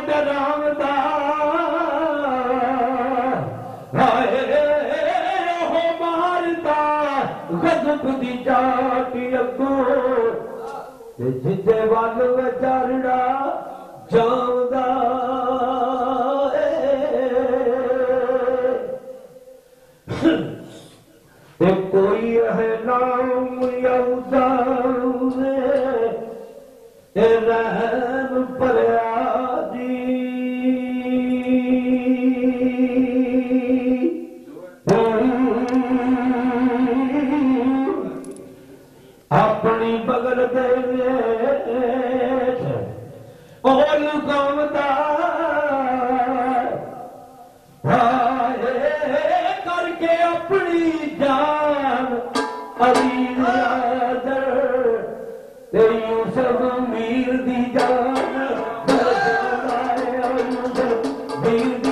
डरावदा हाय हो मारदा गजब दी जाटी अगो जिते वल विचारड़ा जावदा कोई है नाम यहूदा रहम पराजी अपनी बगल दे ओल गावदा करके अपनी जान अलील आदर यूसुफ मीर दी जान मीर दी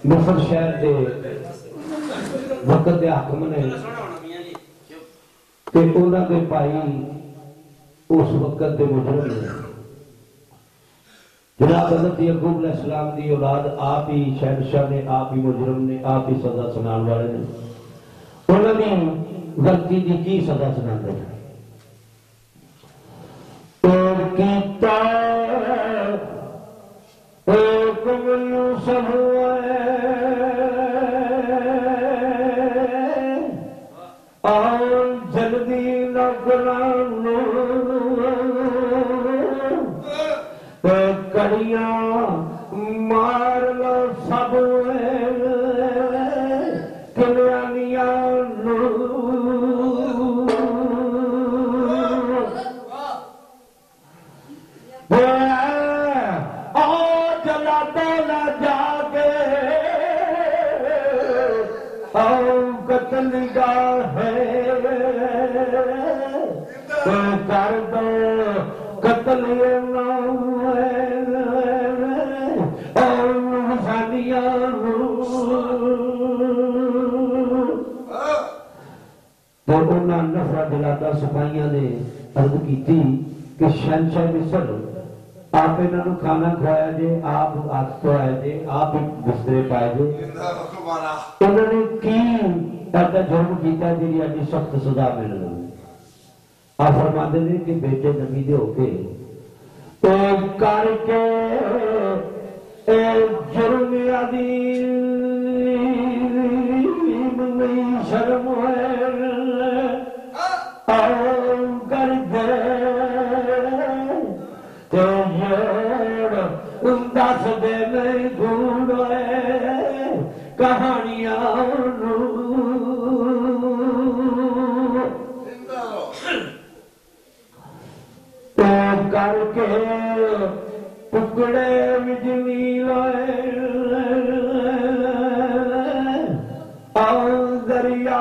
मुफत शहर के वक्त के हाकम ने उन्होंने भाई उस वक्त के मुजरम ने जनाब हज़रत याकूब अलैहिस्सलाम की औलाद आप ही शहनशाह ने, आप ही मुजरम ने, आप ही सजा सुनाने वाले ने। उन्होंने गलती की सजा सुनाते हैं यूसुफ आओ जल्दी नौकरानू कड़ियां मार लो सब कल्याणिया कतलिगा है तो कर दो कतलिए निशानिया तो उन्होंने नफरत दिलाता सिपाहियों ने अर्ज की कि शहनशाह मिस्र आप इन्होंने खाना खवाया जे आप हाथ धोया जे आप बिस्तरे पाए जे उन्होंने की ऐसा जुर्म किया जी अज सख्त सजा मिलना आप फरमाते हैं कि बेटे नबी दे होके तो करके जुर्म अदीम नहीं शर्म है कर दे तो दस दे नहीं ढूंढ कहानियां करके टुकड़े बिजली दरिया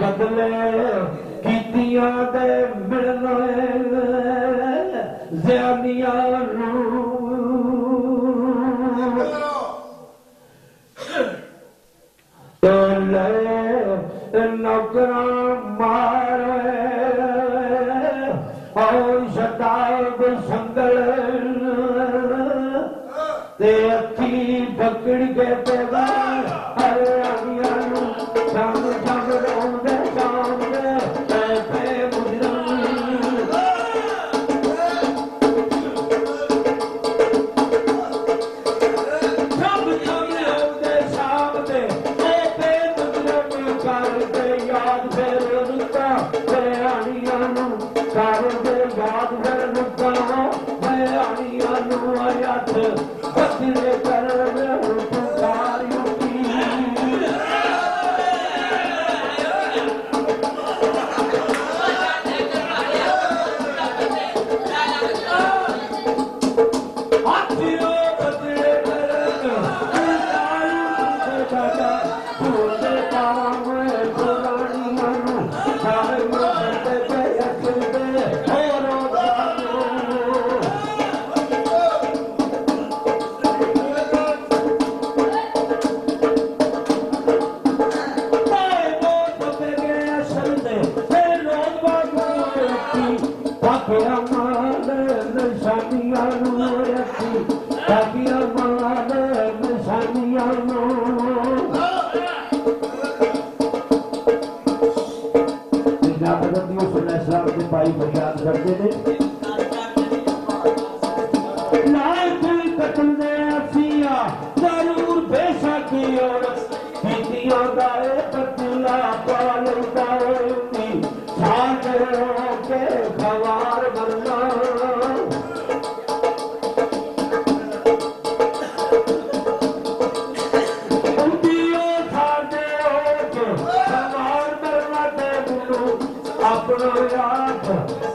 बदले कीतिया दे मिलने ज़ियानिया तो ले नौकरा मारे और शताब संगल ते अखी पकड़ के तेरा हरे आगिया शाम शाम रोंदे शाम दे पे मुजरम शाम शाम रोंदे शाम दे पे मुजरम कर दे याद फिर रुका तेरे आगिया कर दे याद फिर रुका मैं आगिया आयात बदले कर पुकारियों की हाथियों बदले कर पूरे काम पुरानी मनु सारे मुझे पे अखिल पे और भाई फरियाद करते थे कतल ने असिया जरूर बेशक और बीतियों गाए बदला पालता के खवार बनना अपना याद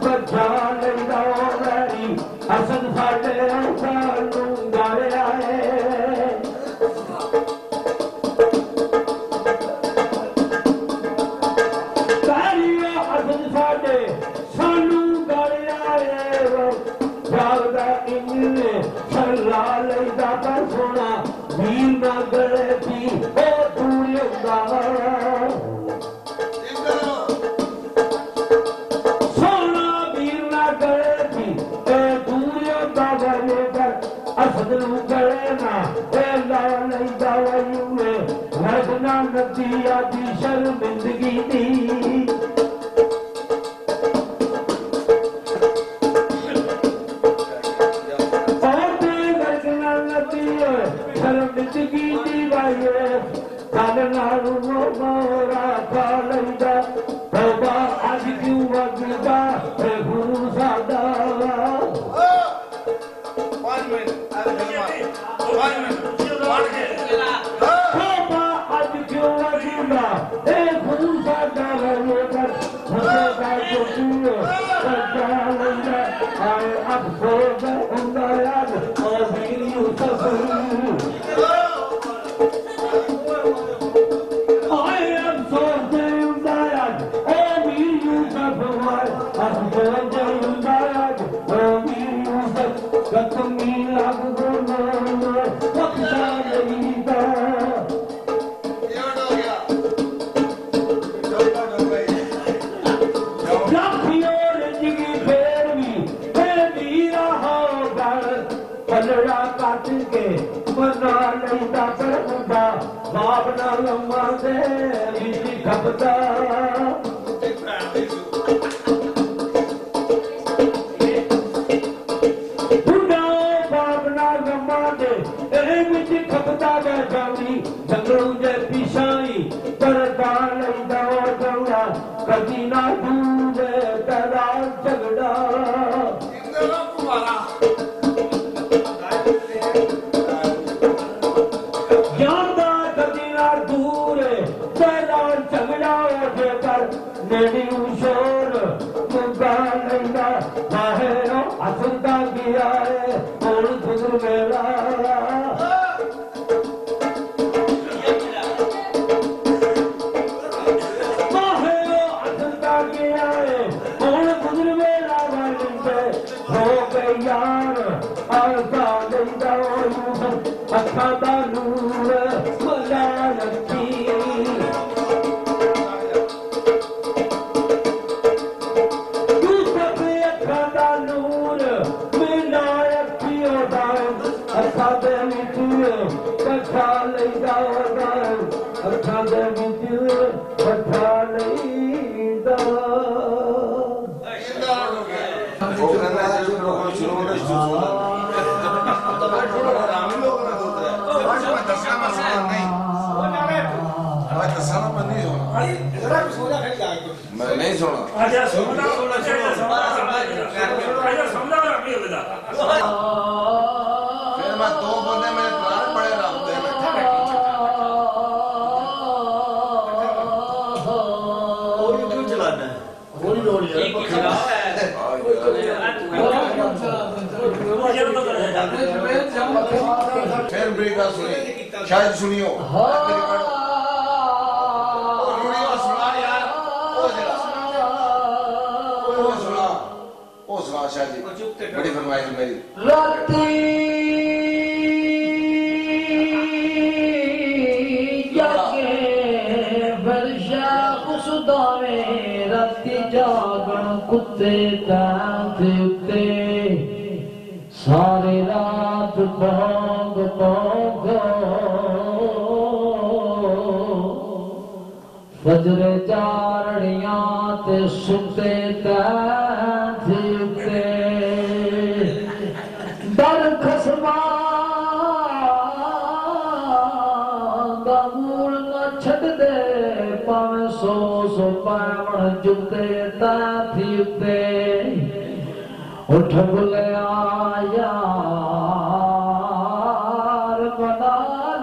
बचा लेंदा मेरी असद साडे सानू गारे आए तारिया असद साडे सानू गारे आए जागदा इन्ने सल्ला लेंदा पर सोना वीर ना गले थी ओ दूर हुंदा नदिया की शर्मिंदगी थी आज क्यों अजीबा ए खून सा डाले कर हंसेगा तो तू सच्चा आए अब सो गए उंदा याद और वीर यूसुफ आए अब सो गए उंदा याद और वीर यूसुफ अब सो गए उंदा याद और वीर यूसुफ कतमी लाग गोना वक्ता नहीं था पलड़ा काट के मना लेता करदा बाप ना लम्मा दे विच खपदा बुढ़ा बाप ना लम्मा दे विच खपदा दे जानी जंगलों जे पिछाई करदा लेता गौड़ा कदी ना दूर तेरा झगड़ा मेरी उशोर मुगा लैंदा बाहरों असुदा गया है और गुजर मेरा बाहरों असुदा गया है और गुजर मेरा वाले हो गए यार आसा लैंदा और अखा दा नूर खुला रखी कथा लेदा अखा दे विच कथा लेदा वो करना है जो लोग शुरू होने शुरू हम लोग ना होता है दसना मसला नहीं भाई दसना पर नहीं होना जरा सोना खेल जाए मैं नहीं सोना आजा सोना समझा रखिए बेटा फिर मैं दो बंदे मेरे प्लान पड़े रहते हैं और क्यों चलाना है गोली रोड यार खिला है फिर ब्रेक का सुनिए शायद सुनियो बड़ी फरमाइश मेरी राती जागे वर्षा कुसुदावे राती जागण कुत्ते तांते उत्ते सारी रात भोग भोगो फजरे चारणियां ते सुते तांते उत्ते दर खसमा दा मूल न छड़ दे पावे सो पावण जुते तांते उत्ते उठ बुलिया यार बना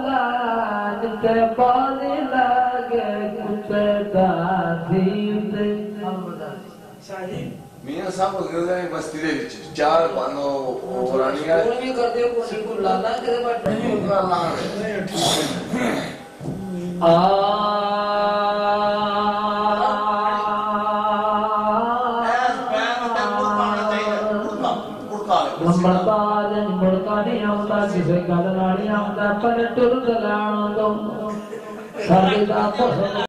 लाजते पानी लगे कुत्ते दादी ते मियां साहब गए बस्ती दे विच चार पानो पुरानियां कोई नहीं करदे कोई को लाना करे बट नहीं लाना मुड़का नहीं आता किसी गल नहीं आता पर टुर गलाण दो सारे